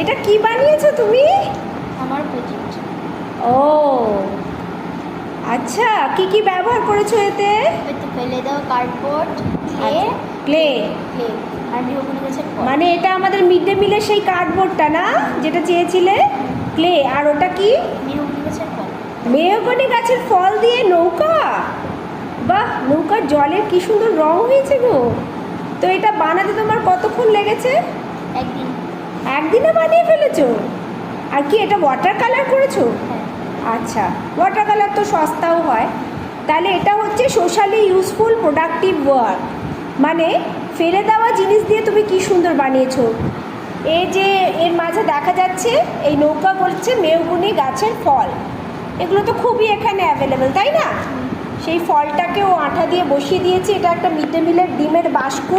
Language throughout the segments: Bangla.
এটা কি বানিয়েছো তুমি? আমার প্রজেক্ট। ও আচ্ছা, কি কি ব্যবহার করেছো এতে? এতে ফেলে দাও কার্ডবোর্ড, ক্লে, ক্লে। ক্লে আর গৃহবধূ গাছের ফল। মানে এটা আমাদের মিড ডে মিলের সেই কার্ডবোর্ডটা না, যেটা চেয়েছিলে? ক্লে। আর ওটা কি? গৃহবধূ গাছের ফল। মেহগনি গাছের ফল দিয়ে নৌকা। বাহ, নৌকার জলের কি সুন্দর রং হয়েছে গো। তো এটা বানাতে তোমার কতক্ষণ লেগেছে? একদিন। একদিনে বানিয়ে ফেলেছো? আর কি এটা ওয়াটার কালার করেছো? হ্যাঁ। আচ্ছা, ওয়াটার কালার তো সস্তাও হয়। তাহলে এটা হচ্ছে সোশ্যালি ইউজফুল প্রোডাক্টিভ ওয়ার্ক, মানে ফেলে দেওয়া জিনিস দিয়ে তুমি কি সুন্দর বানিয়েছো। এই যে এর মাঝে দেখা যাচ্ছে এই নৌকা করছে মেহগনি গাছের ফল, এগুলো তো খুবই এখানে অ্যাভেলেবেল, তাই না? সেই ফলটাকে ও আঠা দিয়ে বসিয়ে দিয়েছে। এটা একটা মিড ডে মিলের ডিমের বাস্ক।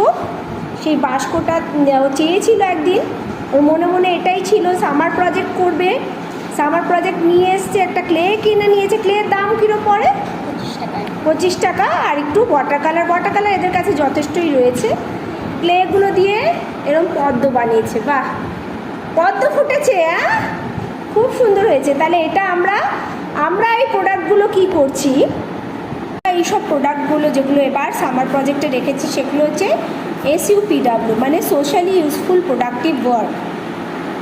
সেই বাস্কটা ও চেয়েছিল একদিন, ওর মনে মনে এটাই ছিল সামার প্রজেক্ট করবে। সামার প্রজেক্ট নিয়ে এসছে, একটা ক্লে কিনে নিয়েছে। ক্লের দাম কিরো পড়ে? 25 টাকায়। 25 টাকা। আর একটু ওয়াটার কালার এদের কাছে যথেষ্টই রয়েছে। ক্লেগুলো দিয়ে এরকম পদ্ম বানিয়েছে। বাহ, পদ্ম ফুটেছে। হ্যাঁ, খুব সুন্দর হয়েছে। তাহলে এটা আমরা এই প্রোডাক্টগুলো কি করছি, এইসব প্রোডাক্টগুলো যেগুলো এবার সামার প্রজেক্টে রেখেছি সেগুলো হচ্ছে SUPW, মানে সোশ্যালি ইউজফুল প্রোডাক্টিভ ওয়ার্ক।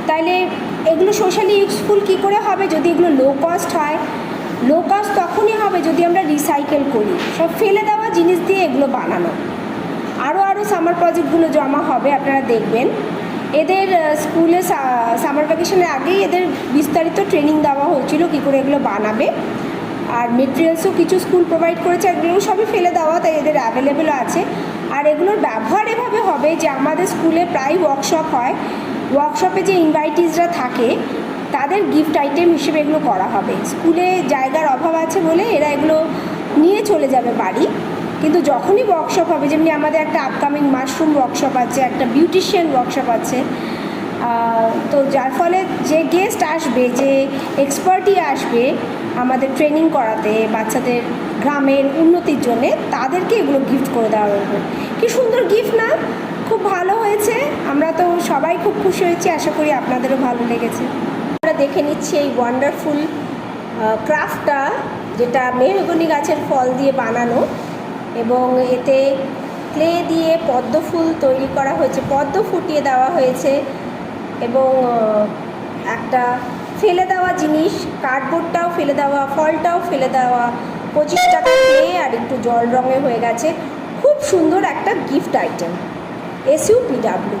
তাইলে এগুলো সোশ্যালি ইউজফুল কী করে হবে? যদি এগুলো লো কস্ট হয়। লো কস্ট তখনই হবে যদি আমরা রিসাইকেল করি। সব ফেলে দেওয়া জিনিস দিয়ে এগুলো বানানো। আরও সামার প্রজেক্টগুলো জমা হবে, আপনারা দেখবেন। এদের স্কুলে সামার ভ্যাকেশনের আগেই এদের বিস্তারিত ট্রেনিং দেওয়া হয়েছিল কী করে এগুলো বানাবে। আর মেটেরিয়ালসও কিছু স্কুল প্রোভাইড করেছে, এগুলোও সবই ফেলে দেওয়া, তাই এদের অ্যাভেলেবেলও আছে। আর এগুলোর ব্যবহার এভাবে হবে যে আমাদের স্কুলে প্রায় ওয়ার্কশপ হয়। ওয়ার্কশপে যে ইনভাইটিসরা থাকে তাদের গিফট আইটেম হিসেবে এগুলো করা হবে। স্কুলে জায়গার অভাব আছে বলে এরা এগুলো নিয়ে চলে যাবে বাড়ি। কিন্তু যখনই ওয়ার্কশপ হবে, যেমনি আমাদের একটা আপকামিং মাশরুম ওয়ার্কশপ আছে, একটা বিউটিশিয়ান ওয়ার্কশপ আছে, তো যার ফলে যে গেস্ট আসবে, যে এক্সপার্টই আসবে আমাদের ট্রেনিং করাতে বাচ্চাদের গ্রামের উন্নতির জন্যে, তাদেরকে এগুলো গিফট করে দেওয়া হবে। কি সুন্দর গিফট না? খুব ভালো হয়েছে। আমরা তো সবাই খুব খুশি হয়েছি, আশা করি আপনাদেরও ভালো লেগেছে। আমরা দেখে নিচ্ছি এই ওয়ান্ডারফুল ক্রাফটটা, যেটা মেহগনি গাছের ফল দিয়ে বানানো, এবং এতে ক্লে দিয়ে পদ্ম ফুল তৈরি করা হয়েছে, পদ্ম ফুটিয়ে দেওয়া হয়েছে, এবং একটা ফেলে দেওয়া জিনিস, কার্ডবোর্ডটাও ফেলে দেওয়া, ফলটাও ফেলে দেওয়া, 25 টাকা ক্লে আর একটু জল রঙে হয়ে গেছে। খুব সুন্দর একটা গিফট আইটেম, SUPW।